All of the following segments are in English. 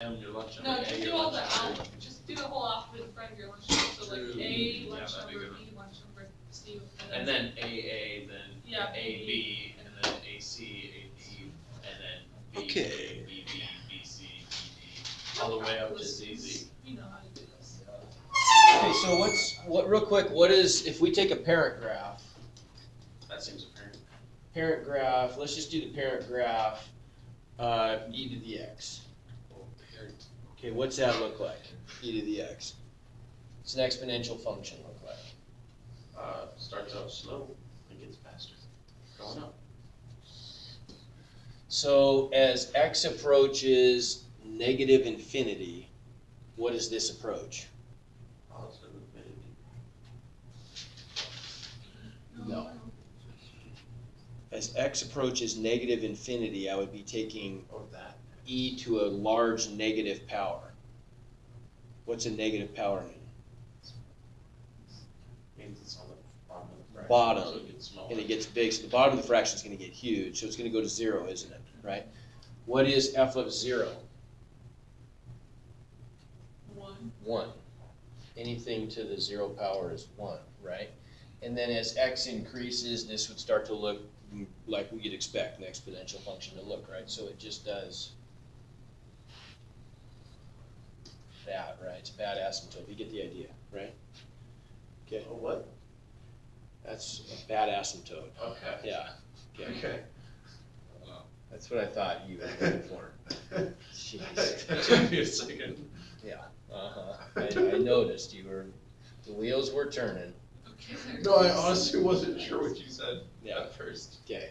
Your lunch No, number, just do all the just do the whole alphabet in front of your lunch number. So like A lunch number, B lunch number, C. And then AA, then yeah, AB, and then AC, AD, and then BA, Okay. BB, BC, BD, all the way up to ZZ. We know how to do this. Okay, so real quick, what is, if we take a parent graph, That seems apparent. parent graph, let's just do the parent graph, e to the x. Okay, what's that look like, e to the x? What's an exponential function look like? Starts out slow and gets faster. Going up. So as x approaches negative infinity, what does this approach? Positive infinity. No. As x approaches negative infinity, I would be taking Or that. e to a large negative power. What's a negative power mean? Means it's on the bottom of the fraction. Bottom, So it gets smaller. and it gets big, so the bottom of the fraction is going to get huge, so it's going to go to 0, isn't it, right? What is f of 0? 1. 1. Anything to the 0 power is 1, right? And then as x increases, this would start to look like we'd expect an exponential function to look, right? So it just does that, right? It's a bad asymptote. You get the idea, right? Okay. Oh, what? That's a bad asymptote. Okay. Yeah. Okay. Okay. That's what I thought you were looking for. Jeez. That took me a second. Yeah. I noticed the wheels were turning. Okay. No, I honestly wasn't sure what you said at first. Okay.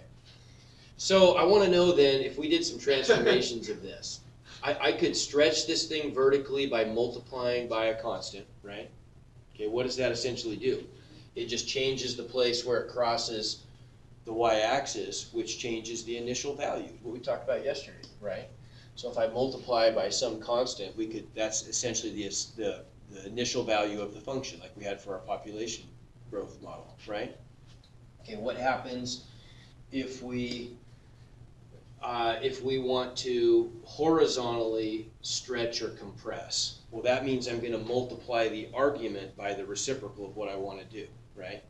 So I want to know then, if we did some transformations of this, I could stretch this thing vertically by multiplying by a constant, right? Okay, what does that essentially do? It just changes the place where it crosses the y-axis, which changes the initial value, what we talked about yesterday, right? So if I multiply by some constant, that's essentially the initial value of the function, like we had for our population growth model, right? Okay, what happens if we want to horizontally stretch or compress? Well, that means I'm going to multiply the argument by the reciprocal of what I want to do, right?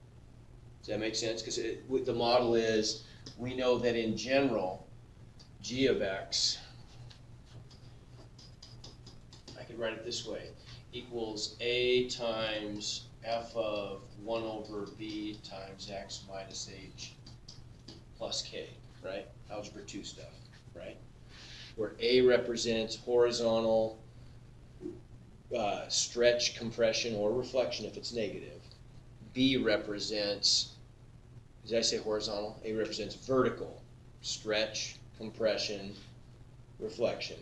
Does that make sense? Because the model is, we know that in general, g of x, I could write it this way, equals a times f of 1 over b times x minus h plus k, right? Algebra 2 stuff, right? Where a represents horizontal stretch, compression, or reflection if it's negative. B represents, did I say horizontal? A represents vertical, stretch, compression, reflection.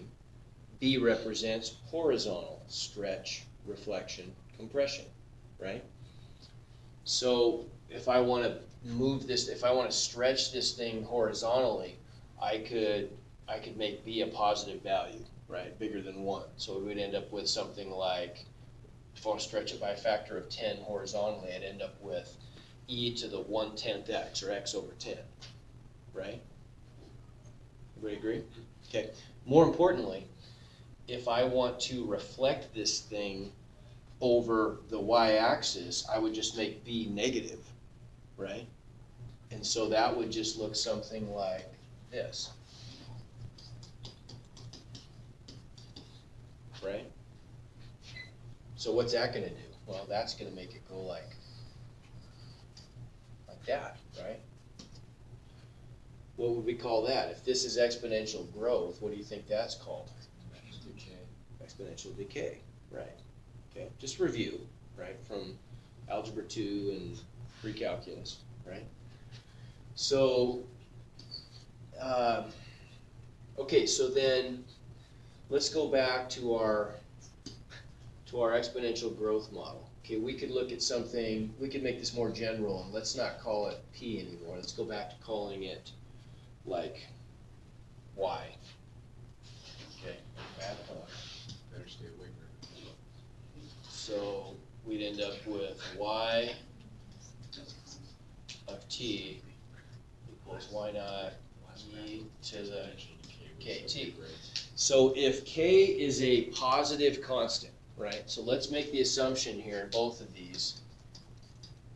B represents horizontal, stretch, reflection, compression, right? So if I want to move this, if I want to stretch this thing horizontally, I could make B a positive value, right? Bigger than 1. So we would end up with something like, if I want to stretch it by a factor of 10 horizontally, I'd end up with e to the 1/10 x, or x over 10, right? Everybody agree? Okay. More importantly, if I want to reflect this thing over the y-axis, I would just make b negative, right? And so that would just look something like this, right? So what's that going to do? Well, that's going to make it go like that, right? What would we call that? If this is exponential growth, what do you think that's called? Exponential decay, right? Okay, just review, right, from Algebra 2 and pre-calculus, right? So, okay, so then let's go back to our exponential growth model. Okay, we could look at something, we could make this more general, and let's not call it P anymore. Let's go back to calling it like Y. Okay, bad thought. Better stay away from it. So we'd end up with y of t equals y naught e to the kt. So if k is a positive constant, right? So let's make the assumption here in both of these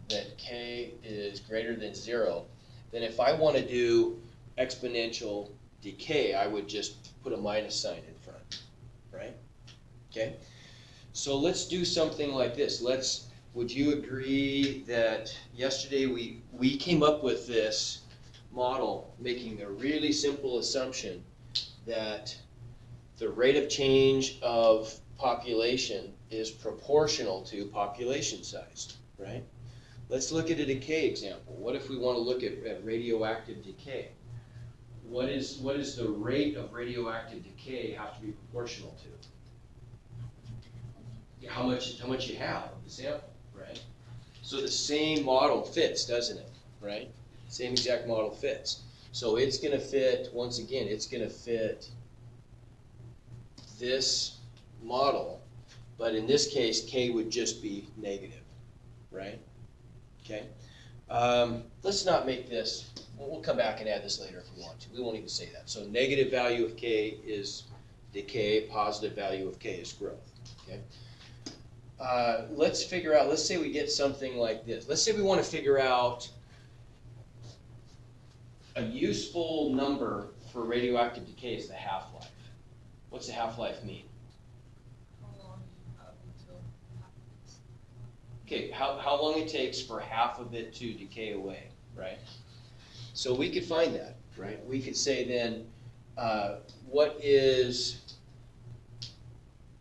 that k is greater than 0. Then if I want to do exponential decay, I would just put a minus sign in front, right? Okay. So let's do something like this. Would you agree that yesterday we came up with this model making a really simple assumption that the rate of change of population is proportional to population size, right? Let's look at a decay example. What if we want to look at radioactive decay? What is the rate of radioactive decay have to be proportional to? How much you have of the sample, right? So the same model fits, doesn't it, right? Same exact model fits. So it's going to fit, once again, it's going to fit this model, but in this case, k would just be negative, right? Okay. Let's not make this, we'll come back and add this later if we want to. We won't even say that. So negative value of k is decay, positive value of k is growth, okay? Let's figure out, let's say we get something like this. Let's say we want to figure out a useful number for radioactive decay is the half-life. What's the half-life mean? How long you have until it happens. Okay, how long it takes for half of it to decay away, right? So we could find that, right? We could say then,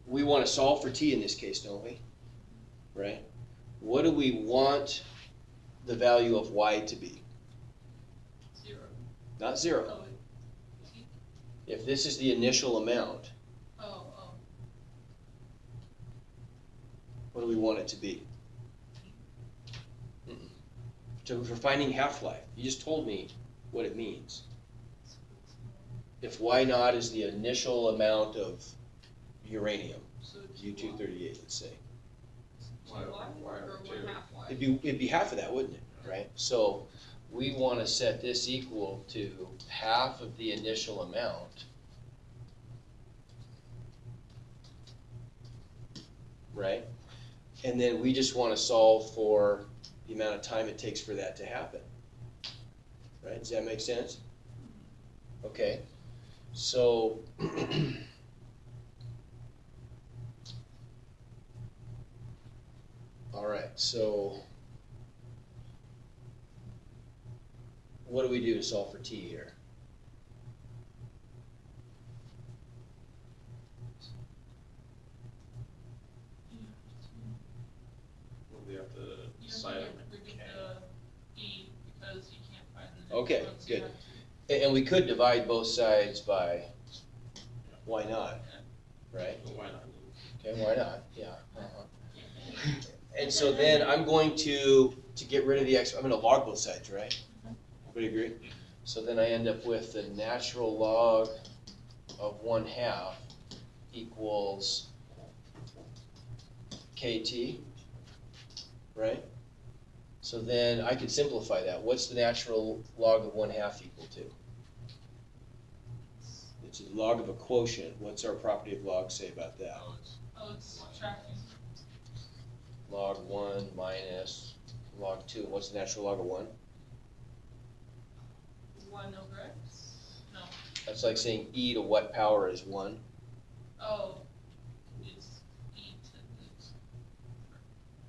we want to solve for t in this case, don't we? Right? What do we want the value of y to be? 0. Not 0. Oh, If this is the initial amount, oh. what do we want it to be? So for finding half-life, you just told me what it means. If y naught is the initial amount of uranium, So U-238, let's say. Why or 1/2 It'd be half of that, wouldn't it? Right? So we want to set this equal to half of the initial amount, right? And then we just want to solve for the amount of time it takes for that to happen. Right? Does that make sense? Okay. So all right, so what do we do to solve for t here? We have to You decide have on to the get k. the e because you can't find the Okay, difference, so good. you have to- And we could divide both sides by why not, right? But why not? Okay, why not? Yeah. And so then I'm going to get rid of the x, I'm going to log both sides, right? Everybody agree? So then I end up with the natural log of 1/2 equals kt, right? So then I could simplify that. What's the natural log of 1/2 equal to? It's the log of a quotient. What's our property of log say about that? Oh, it's subtracting. Log 1 minus log 2. What's the natural log of 1? 1/x? No. That's like saying e to what power is 1? Oh, it's e to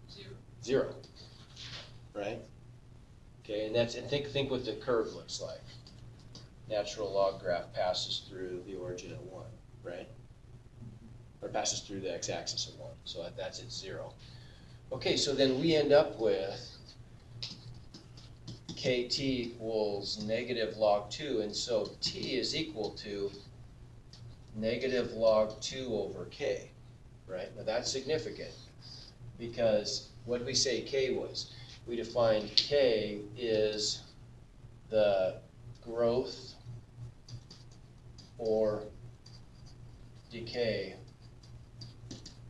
the 0. 0. Right? Okay, and think what the curve looks like. Natural log graph passes through the origin at 1, right? Or passes through the x-axis at 1. So that's at 0. Okay, so then we end up with kt equals negative log 2, and so t is equal to negative log 2 over k, right? Now that's significant because what did we say k was? We defined k is the growth or decay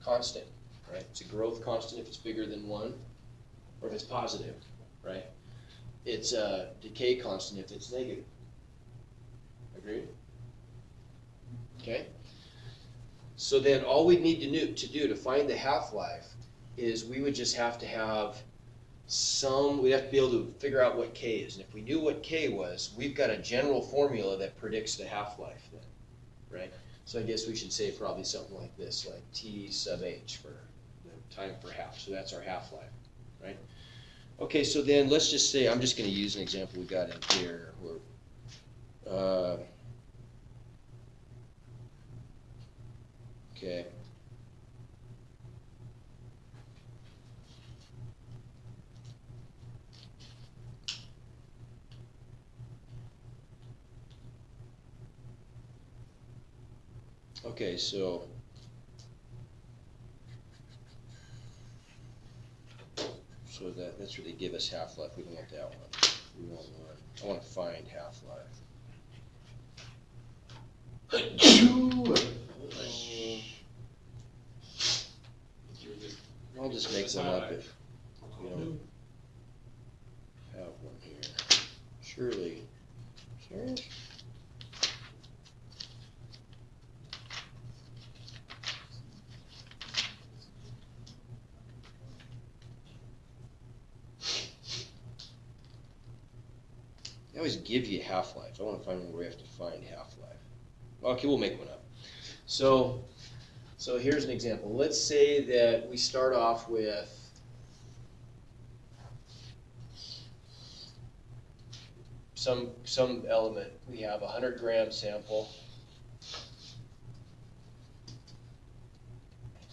constant, right? It's a growth constant if it's bigger than 1, or if it's positive, right? It's a decay constant if it's negative. Agreed? Okay? So then all we need to do to find the half-life is we would just have to have we'd have to be able to figure out what K is. And if we knew what K was, we've got a general formula that predicts the half-life then, right? So I guess we should say probably something like this, like T sub H for the time per half. So that's our half-life, right? Okay, so then let's just say, I'm just gonna use an example we got in here where, okay. Okay, so that's really give us half-life. We don't want that one. We want one. I want to find half-life. I'll just make one up if we don't have one here. Surely. Serious? They always give you half-life. I want to find one where we have to find half-life. Okay, we'll make one up. So here's an example. Let's say that we start off with some element. We have a 100-gram sample.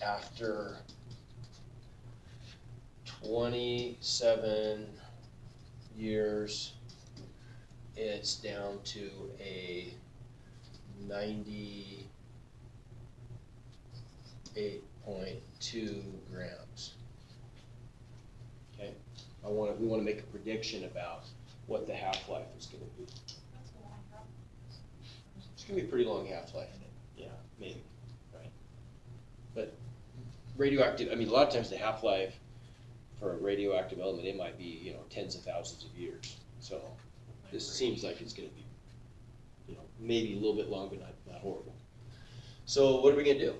After 27 years, it's down to a 98.2 grams. Okay, we want to make a prediction about what the half-life is going to be. That's a long time. It's going to be a pretty long half-life. Yeah, maybe, right? But radioactive, I mean, a lot of times the half-life for a radioactive element, it might be, tens of thousands of years. So this seems like it's going to be, maybe a little bit long, but not horrible. So what are we going to do?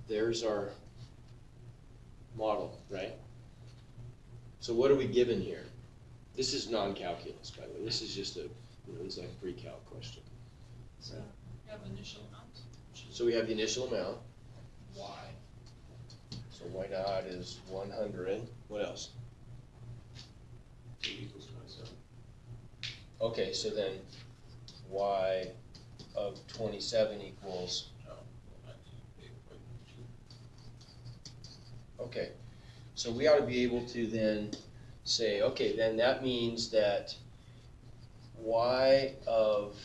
There's our model, right? So what are we given here? This is non-calculus, by the way. This is just this is like a pre-calc question. So you have initial amount. So we have the initial amount, y. So y naught is 100. What else? T equals 27. Okay, so then y of 27 equals, okay. So we ought to be able to then say, okay, then that means that y of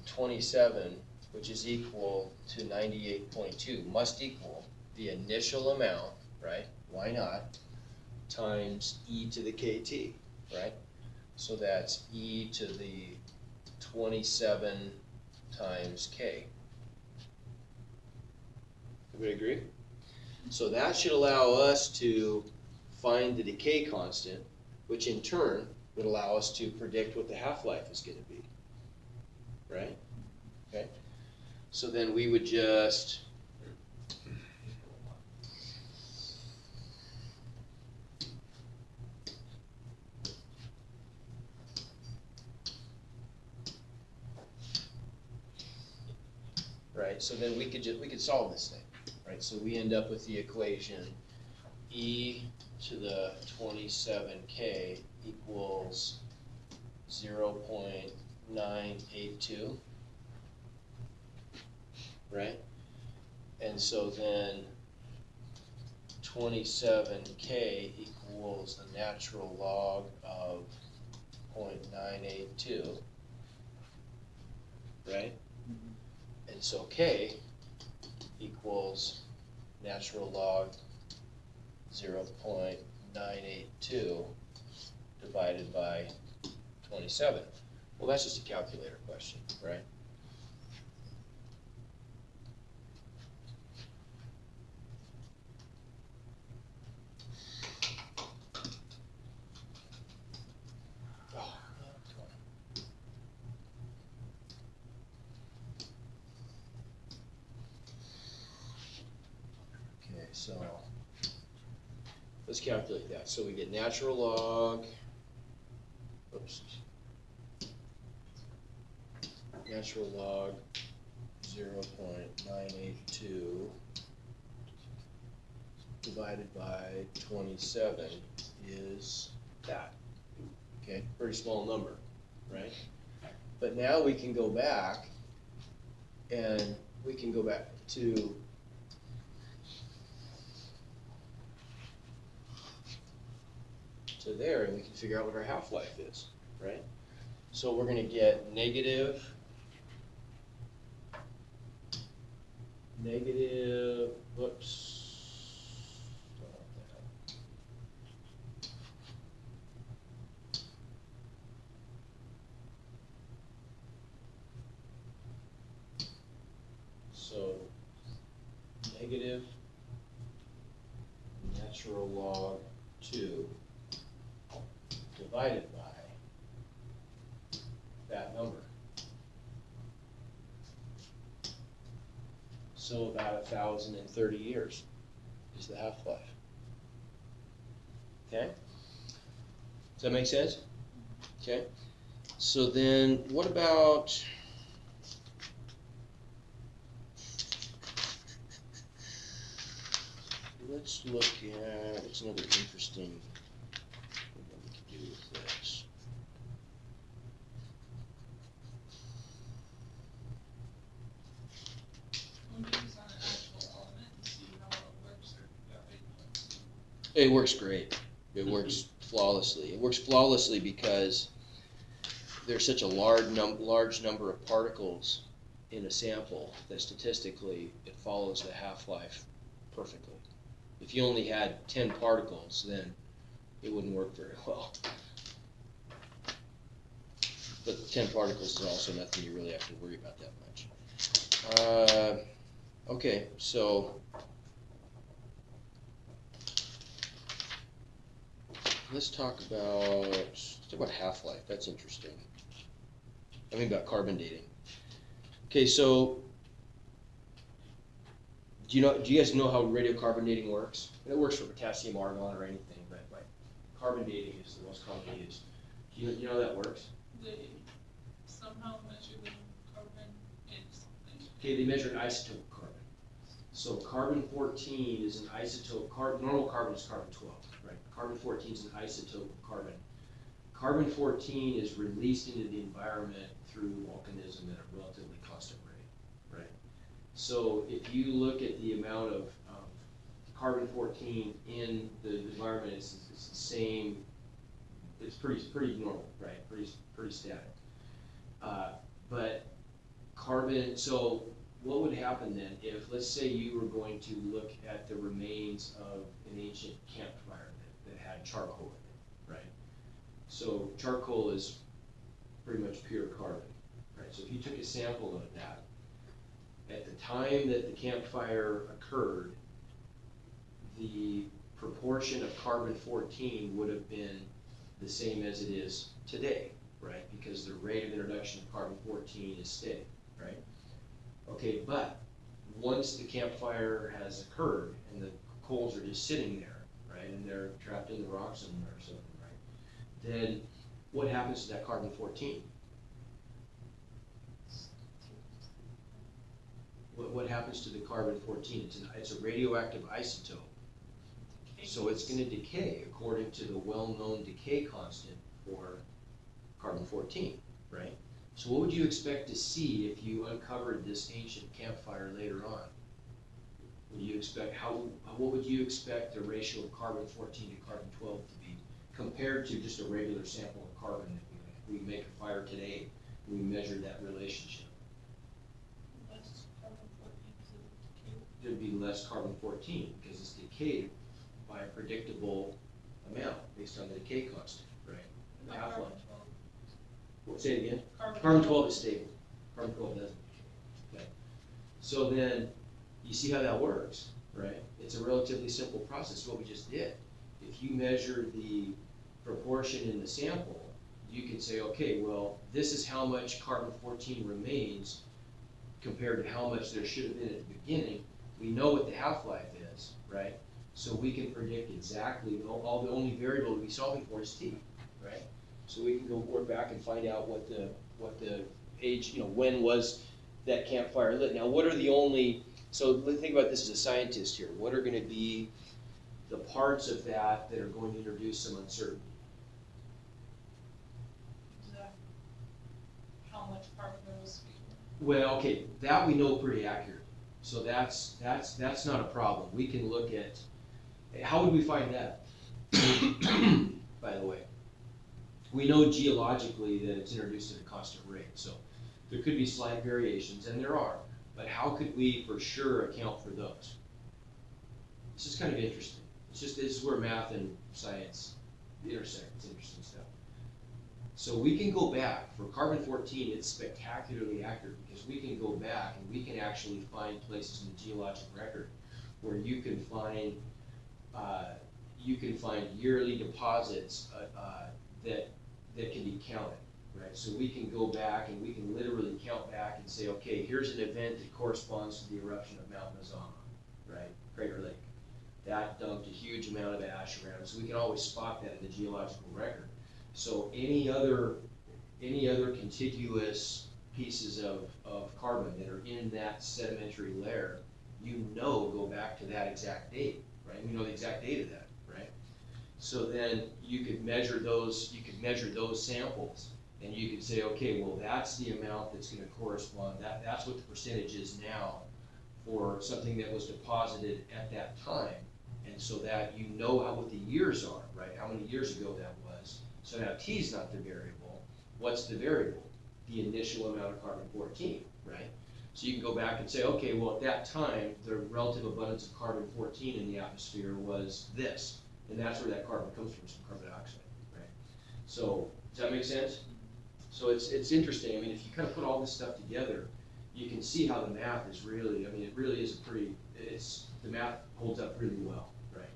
27, which is equal to 98.2, must equal the initial amount, right, y naught, times e to the kt, right? So that's e to the 27 times k. Everybody agree? So that should allow us to find the decay constant, which in turn would allow us to predict what the half-life is going to be, right? Okay. So then we would just right. So then we could solve this thing, right? So we end up with the equation e to the 27k equals 0.982, right? And so then 27k equals the natural log of 0.982, right? And so k equals natural log 0.982 divided by 27. Well, that's just a calculator question, right? so let's calculate that. So we get natural log, oops, natural log 0.982 divided by 27 is that. Okay, pretty small number, right? But now we can go back and we can go back to there and we can figure out what our half-life is, right? So we're going to get negative, whoops, so negative natural log 2 divided by that number. So about 1,030 years is the half-life. Okay? Does that make sense? Okay. So then what about let's look at what's another interesting what we can do with this. We'll do this on an actual element and see how it works, or, It works great. It works flawlessly. It works flawlessly because there's such a large number of particles in a sample that statistically it follows the half-life perfectly. If you only had 10 particles, then it wouldn't work very well. But 10 particles is also nothing you really have to worry about that much. Okay, so let's talk about half-life. That's interesting. I mean about carbon dating. Okay, so do you guys know how radiocarbon dating works? It works for potassium, argon, or anything, but like carbon dating is the most commonly used. Do you know how that works? they somehow measure the carbon in something. Okay, they measure an isotope of carbon. So carbon-14 is an isotope. Normal carbon is carbon-12, right? Carbon-14 is an isotope of carbon. Carbon-14 is released into the environment through volcanism at a relatively constant rate, right? So if you look at the amount of carbon-14 in the environment, it's the same. It's pretty normal, right? Pretty static. But carbon. So what would happen then if, let's say, you were going to look at the remains of an ancient campfire that had charcoal in it, right? So charcoal is pretty much pure carbon, right? So if you took a sample of that, at the time that the campfire occurred, the proportion of carbon-14 would have been the same as it is today, right? Because the rate of introduction of carbon-14 is steady, right? Okay, but once the campfire has occurred and the coals are just sitting there, right, and they're trapped in the rocks somewhere or something, right, then what happens to that carbon-14? What happens to the carbon-14? It's a radioactive isotope. So it's going to decay according to the well-known decay constant for carbon-14, right? So what would you expect to see if you uncovered this ancient campfire later on? Would you expect what would you expect the ratio of carbon-14 to carbon-12 to be compared to just a regular sample of carbon that we make a fire today and we measure that relationship? Less carbon-14 to decay. There'd be less carbon-14 because it's decayed by a predictable amount based on the decay constant, right? And the Not half-life. carbon-12. Say it again. Carbon-12. Carbon-12 is stable. Carbon-12 doesn't decay. Okay. So then you see how that works, right? It's a relatively simple process, what we just did. If you measure the proportion in the sample, you can say, okay, well, this is how much carbon-14 remains compared to how much there should have been at the beginning. We know what the half-life is, right? So we can predict exactly, all the only variable to be solving for is t, right? So we can go work back and find out what the age, when was that campfire lit. Now, what are the only, so think about this as a scientist here. What are going to be the parts of that are going to introduce some uncertainty? How much carbon there was. Well, okay, that we know pretty accurately. So that's not a problem. We can look at, how would we find that? By the way, we know geologically that it's introduced at a constant rate. So there could be slight variations, and there are. But how could we for sure account for those? This is kind of interesting. This is where math and science intersect. It's interesting stuff. So we can go back, for carbon-14, it's spectacularly accurate because we can go back and we can actually find places in the geologic record where you can find yearly deposits that can be counted, right? So we can go back and we can literally count back and say, okay, here's an event that corresponds to the eruption of Mount Mazama, right? Crater Lake. That dumped a huge amount of ash around, so we can always spot that in the geological record. So any other contiguous pieces of carbon that are in that sedimentary layer, go back to that exact date, right? We know the exact date of that, right? So then you could measure those samples, and you could say, okay, well, that's the amount that's going to correspond. That's what the percentage is now for something that was deposited at that time, and so that what the years are, right? How many years ago that was. So now t is not the variable. What's the variable? The initial amount of carbon-14, right? So you can go back and say, okay, well, at that time, the relative abundance of carbon-14 in the atmosphere was this. And that's where that carbon comes from carbon dioxide, right? So does that make sense? So it's interesting. I mean, if you kind of put all this stuff together, you can see how the math is really, it really is the math holds up really well, right?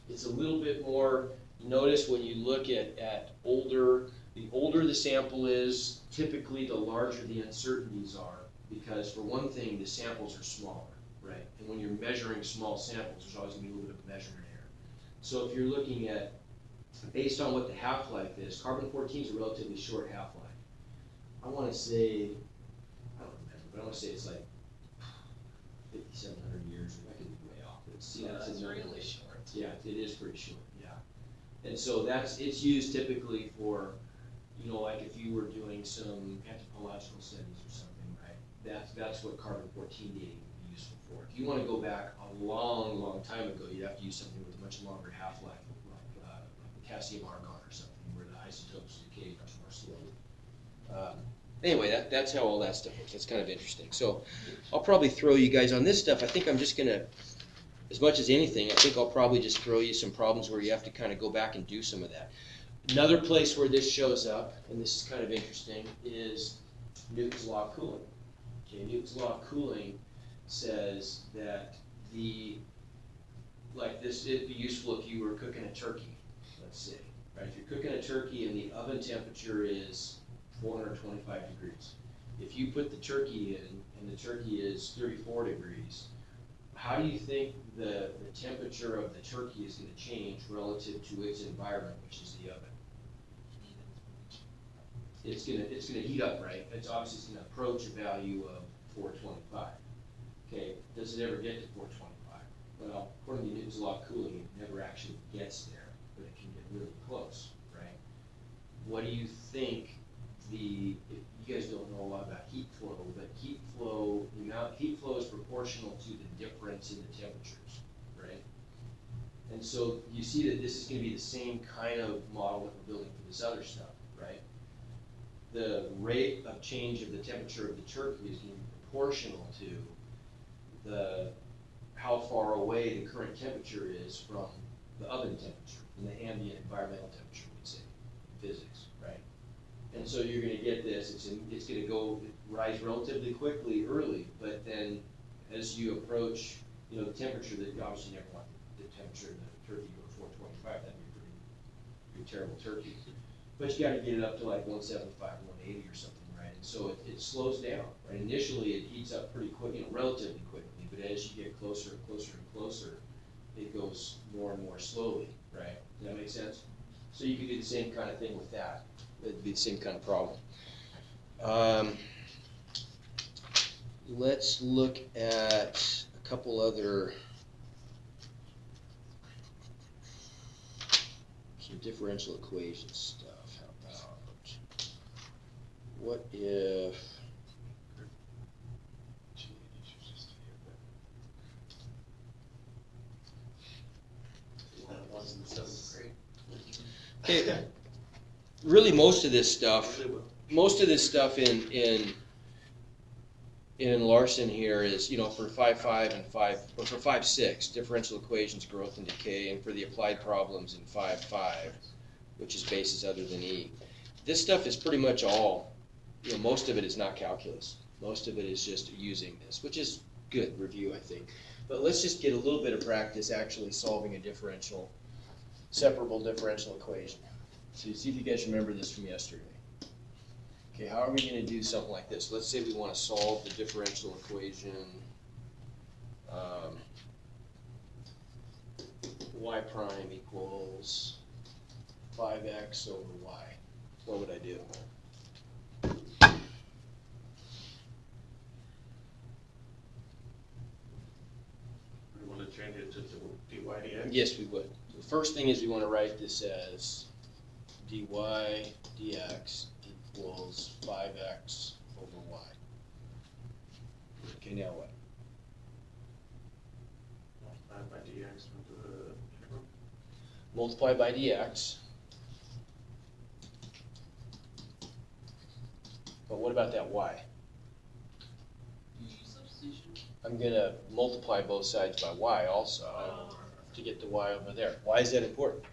It's a little bit more, notice when you look at the older the sample is, typically the larger the uncertainties are, because for one thing, the samples are smaller, right? And when you're measuring small samples, there's always going to be a little bit of measurement error. So if you're looking at, based on what the half-life is, carbon-14 is a relatively short half-life. I want to say, I don't remember, but I want to say it's like 5,700 years. I could be way off. But That's really short. Yeah, it is pretty short. Yeah, and so it's used typically for, like if you were doing some anthropological studies or something, right? That's what carbon-14 dating would be useful for. If you want to go back a long, long time ago, you'd have to use something with a much longer half-life, like potassium argon or something, where the isotopes decay much more slowly. Anyway, that's how all that stuff works. That's kind of interesting. So I'll probably throw you guys on this stuff. I think I'm just going to, as much as anything, I think I'll probably just throw you some problems where you have to kind of go back and do some of that. Another place where this shows up, and this is kind of interesting, is Newton's law of cooling. Okay, Newton's law of cooling says that it'd be useful if you were cooking a turkey, let's say, right? If you're cooking a turkey and the oven temperature is 425 degrees. If you put the turkey in and the turkey is 34 degrees, how do you think the temperature of the turkey is going to change relative to its environment, which is the oven? It's gonna heat up, right? It's obviously going to approach a value of 425. Okay, does it ever get to 425? Well, according to Newton's law of cooling, it never actually gets there, but it can get really close, right? What do you think you guys don't know a lot about heat flow, but the amount of heat flow is proportional to the difference in the temperatures, right? And so you see that this is going to be the same kind of model that we're building for this other stuff, right? The rate of change of the temperature of the turkey is going to be proportional to how far away the current temperature is from the oven temperature, from the ambient environmental temperature, we'd say, in physics, right? And so you're going to get this, it's going to rise relatively quickly early, but then as you approach, the temperature that you obviously never want the temperature of the turkey go to 425, that'd be a pretty terrible turkey. But you got to get it up to like 175, 180 or something, right? And so it slows down, right? Initially it heats up pretty quick, relatively quickly, but as you get closer and closer and closer, it goes more and more slowly, right? Does that make sense? So you could do the same kind of thing with that. It'd be the same kind of problem. Let's look at a couple other, some differential equation stuff. How about, what if, okay, really most of this stuff in Larson here is, you know, for 5.5 and 5, or for 5.6, differential equations, growth and decay, and for the applied problems in 5.5, which is bases other than E. This stuff is pretty much all, you know, most of it is not calculus. Most of it is just using this, which is good review, I think. But let's just get a little bit of practice actually solving a separable differential equation. So see if you guys remember this from yesterday. Okay, how are we going to do something like this? Let's say we want to solve the differential equation y prime equals 5x over y. What would I do? We want to change it to dy dx? Yes, we would. The first thing is we want to write this as dy dx equals 5x over y. Okay, now what? Multiply by dx into the integral. Multiply by dx. But what about that y? Substitution. I'm going to multiply both sides by y also to get the y over there. Why is that important?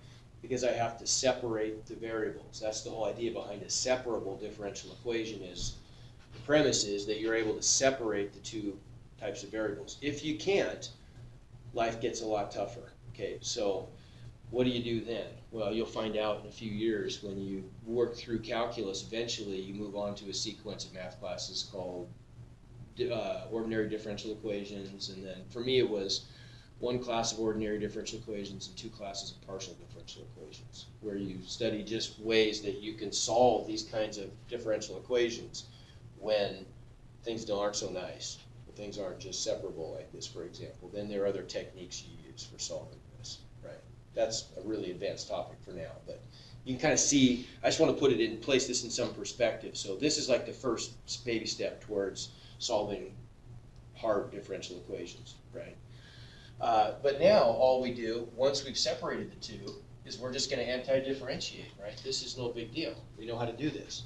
Because I have to separate the variables. That's the whole idea behind a separable differential equation. Is the premise is that you're able to separate the two types of variables. If you can't, life gets a lot tougher. Okay, so what do you do then? Well, you'll find out in a few years when you work through calculus. Eventually, you move on to a sequence of math classes called ordinary differential equations, and then for me it was one class of ordinary differential equations and two classes of partial differential equations, where you study just ways that you can solve these kinds of differential equations when things aren't so nice, when things aren't just separable like this, for example. Then there are other techniques you use for solving this, right? That's a really advanced topic for now, but you can kind of see, I just want to put it in, place this in some perspective. So this is like the first baby step towards solving hard differential equations, right? But now all we do, once we've separated the two, is we're just going to anti-differentiate, right? This is no big deal. We know how to do this.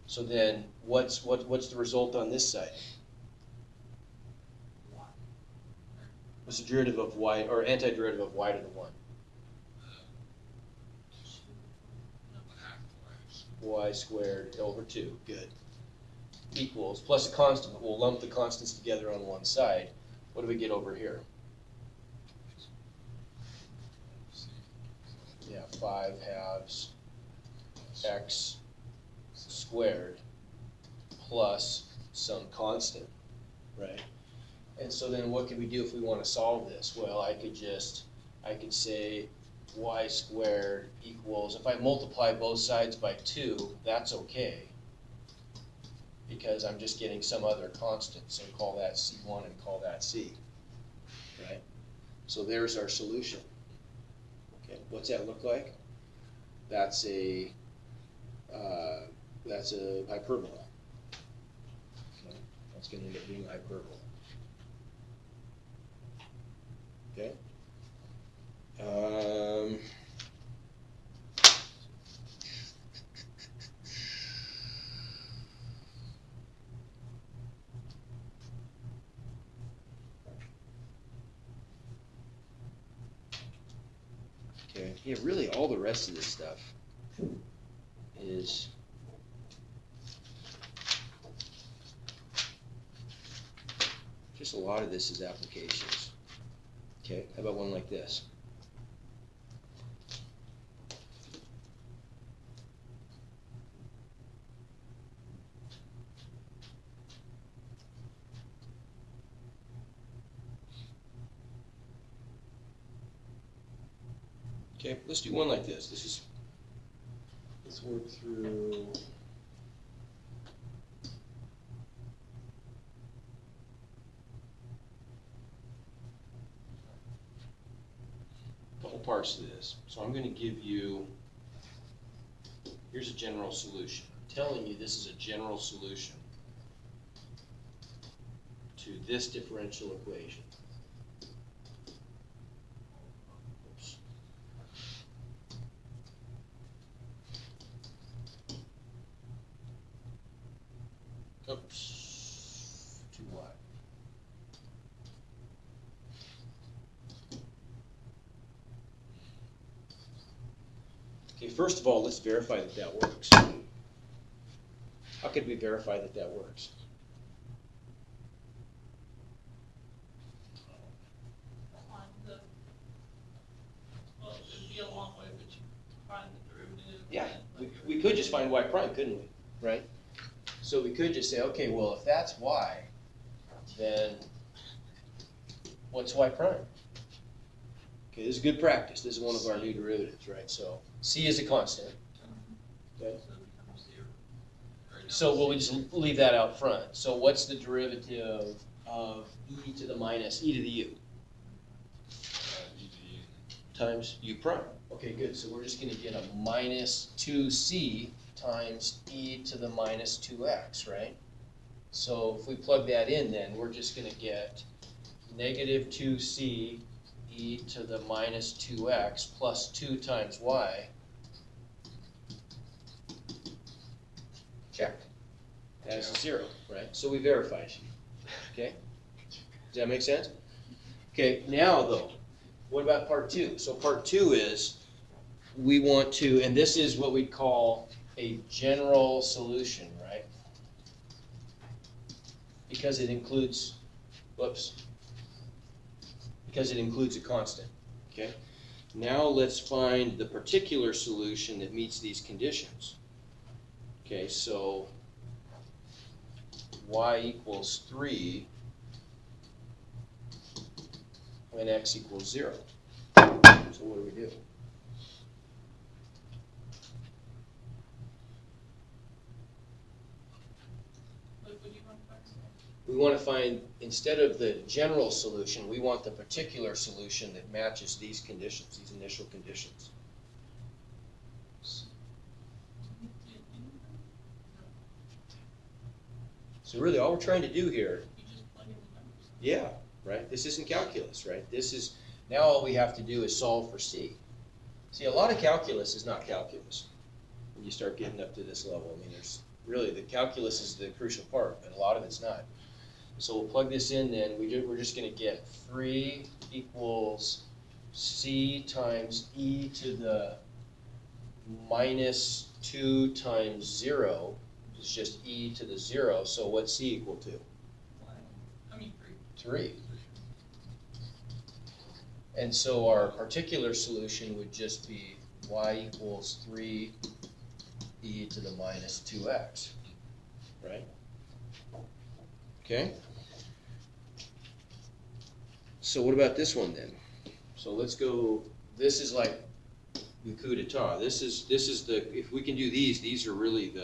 So then what's the result on this side? What's the derivative of y, or antiderivative of y to the 1? Y squared over 2, good. Equals, plus a constant, but we'll lump the constants together on one side. What do we get over here? Yeah, 5/2 x squared plus some constant, right? And so then what can we do if we want to solve this? Well, I could say y squared equals, if I multiply both sides by 2, that's okay, because I'm just getting some other constant, so call that C1 and call that C, right? So there's our solution. Okay, what's that look like? That's a hyperbola. Okay, that's going to end up being a hyperbola. Okay. Okay. Yeah, really all the rest of this stuff is just a lot of this is applications. Okay, how about one like this? Okay, let's do one like this. Let's work through. A couple parts to this. So I'm going to give you, here's a general solution. I'm telling you this is a general solution to this differential equation. Oops. Oops. Too wide. Okay, first of all, let's verify that that works. How could we verify that that works? Find the, well, it'd be a long way, but you find the derivative. Yeah, and, we could just find y prime, couldn't we? Right? So we could just say, okay, well, if that's y, then what's y prime? Okay, this is good practice. This is one of our new derivatives, right? So c is a constant. Okay. So it becomes 0. Or no, So we'll just leave that out front. So what's the derivative of e to the minus e to the u? Times u prime. Okay, good. So we're just going to get a minus 2c times e to the minus 2x, right? So if we plug that in, then we're just going to get negative 2c e to the minus 2x plus 2 times y. Check. That is a 0, right? So we verified. Okay? Does that make sense? Okay, now though, what about part 2? So part 2 is we want to, and this is what we call a general solution, right? Because it includes, because it includes a constant, okay? Now let's find the particular solution that meets these conditions. Okay, so y equals 3 when x equals 0. So what do we do? What do you want to find? We want to find, instead of the general solution, we want the particular solution that matches these conditions, these initial conditions. So really all we're trying to do here, You just plug in the numbers. yeah, right? This isn't calculus, right? This is, now all we have to do is solve for c. See, a lot of calculus is not calculus when you start getting up to this level. I mean, there's really, the calculus is the crucial part, but a lot of it's not. So we'll plug this in then, we're just going to get 3 equals c times e to the minus 2 times 0, which is just e to the 0. So what's c equal to? I mean, 3. 3. And so our particular solution would just be y equals 3 e to the minus 2x, right? Okay? So what about this one then? So let's go, this is like the coup d'etat. This is the, if we can do these are really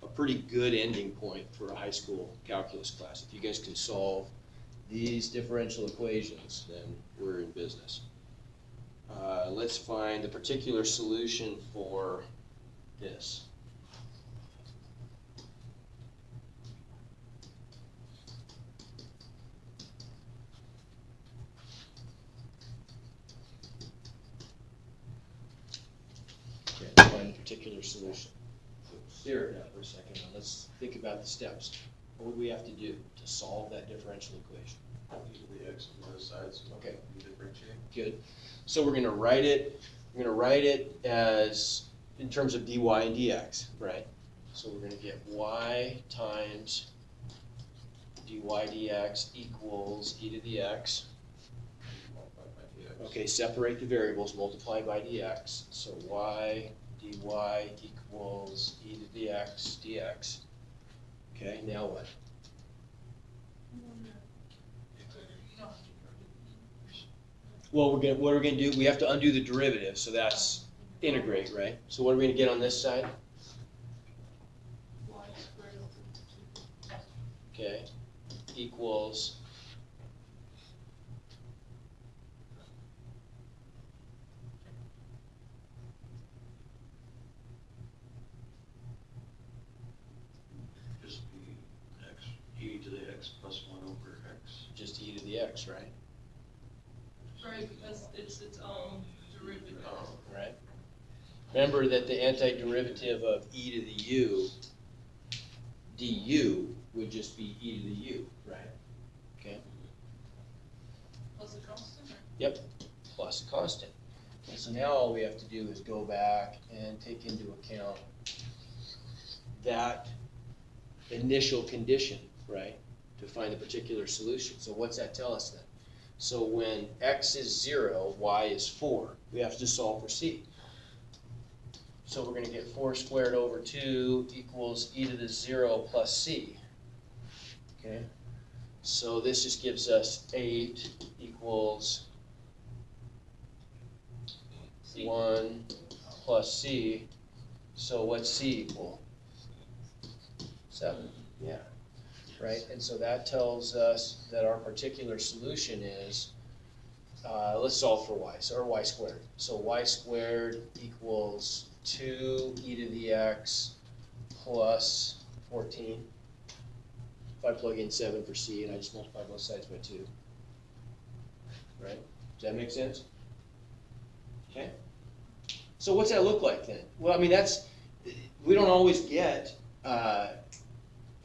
a pretty good ending point for a high school calculus class. If you guys can solve these differential equations, then we're in business. Let's find the particular solution for this. Okay, let's find the particular solution. Stare at that for a second. Now let's think about the steps. What would we have to do to solve that differential equation? The x on both sides. Okay. You differentiate. Good. So we're going to write it. We're going to write it as in terms of dy and dx, right? So we're going to get y times dy dx equals e to the x. Multiplied by dx. Okay, separate the variables, multiply by dx. So y dy equals e to the x dx. Okay, now what? Well, what are we gonna do? We have to undo the derivative, so that's integrate, right? So what are we gonna get on this side? Y squared over 2. Okay, equals Just be x, e to the x plus 1 over x. just e to the x, right? Right, because it's its own derivative. Right. Remember that the antiderivative of e to the u du would just be e to the u, right? Okay. Plus a constant, or? Yep, plus a constant. Okay, so now all we have to do is go back and take into account that initial condition, right, to find the particular solution. So what's that tell us then? So when x is 0, y is 4, we have to solve for c. So we're going to get 4 squared over 2 equals e to the 0 plus c. Okay, so this just gives us 8 equals C. 1 plus c. So what's c equal? 7, yeah. Right, and so that tells us that our particular solution is, let's solve for y, so or y squared. So y squared equals 2 e to the x plus 14. If I plug in 7 for c and I just multiply both sides by 2. Right, does that make sense? Okay. So what's that look like then? Well, I mean, we don't always get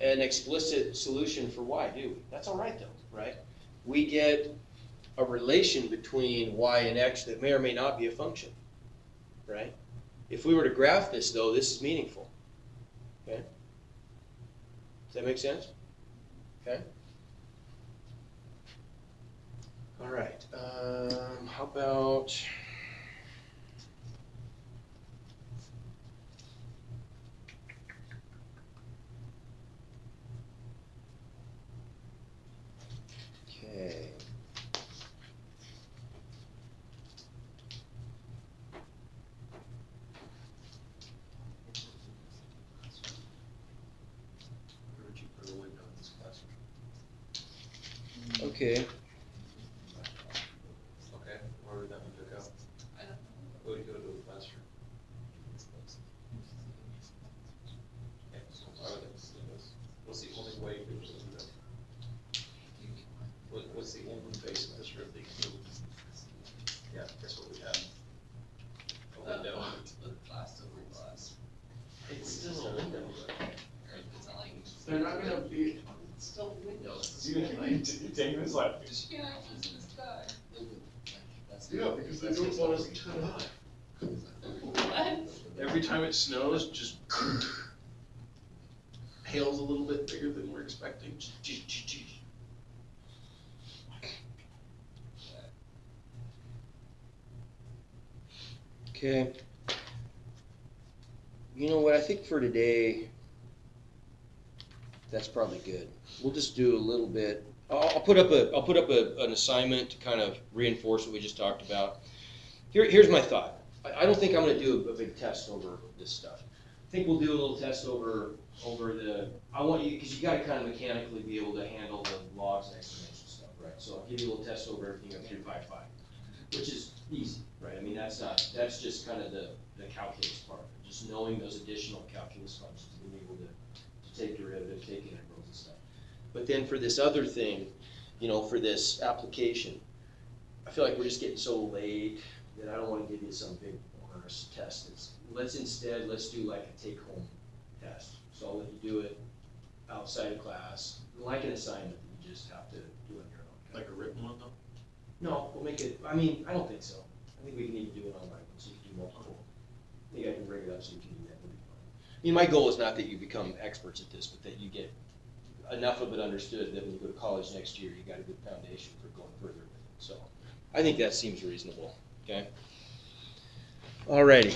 an explicit solution for y, do we? That's all right though, right? We get a relation between y and x that may or may not be a function, right? If we were to graph this though, this is meaningful, okay? Does that make sense? Okay. All right, how about, okay. Where would you put a window in this classroom? Okay, Okay, where would that window go? I don't know. Where would you go to a classroom? Okay, so why would it see this? What's the only way you could do that? What's the only face in this room that you can move? Yeah, guess what we have? A window. Glass over glass. It's still a window. It's not like. They're not gonna be. It's still a window. Damon's like. Because you can't actually see the sky. Yeah, because they don't want us to turn on. What? Every time it snows, just hail's a little bit bigger than we're expecting. okay. You know what, I think for today, that's probably good. We'll just do a little bit. I'll put up an assignment to kind of reinforce what we just talked about. Here's my thought. I don't think I'm going to do a big test over this stuff. I think we'll do a little test over the. I want you, because you got to kind of mechanically be able to handle the logs and exponential stuff, right? So I'll give you a little test over everything up through 5.5, which is easy, right? I mean, that's just kind of the calculus part, just knowing those additional calculus functions, being able to take derivatives, take integrals and stuff. But then for this other thing, for this application, I feel like we're just getting so late that I don't want to give you some big onerous test. Let's do like a take-home test. So I'll let you do it outside of class, like an assignment that you just have to do on your own. Like a written one though? No, we'll make it, I mean, I don't think so. I think we can even do it online, so you can do multiple. Maybe I can bring it up so you can do that. That'd be fine. I mean, my goal is not that you become experts at this, but that you get enough of it understood that when you go to college next year, you got a good foundation for going further with it. So I think that seems reasonable, okay? Alrighty.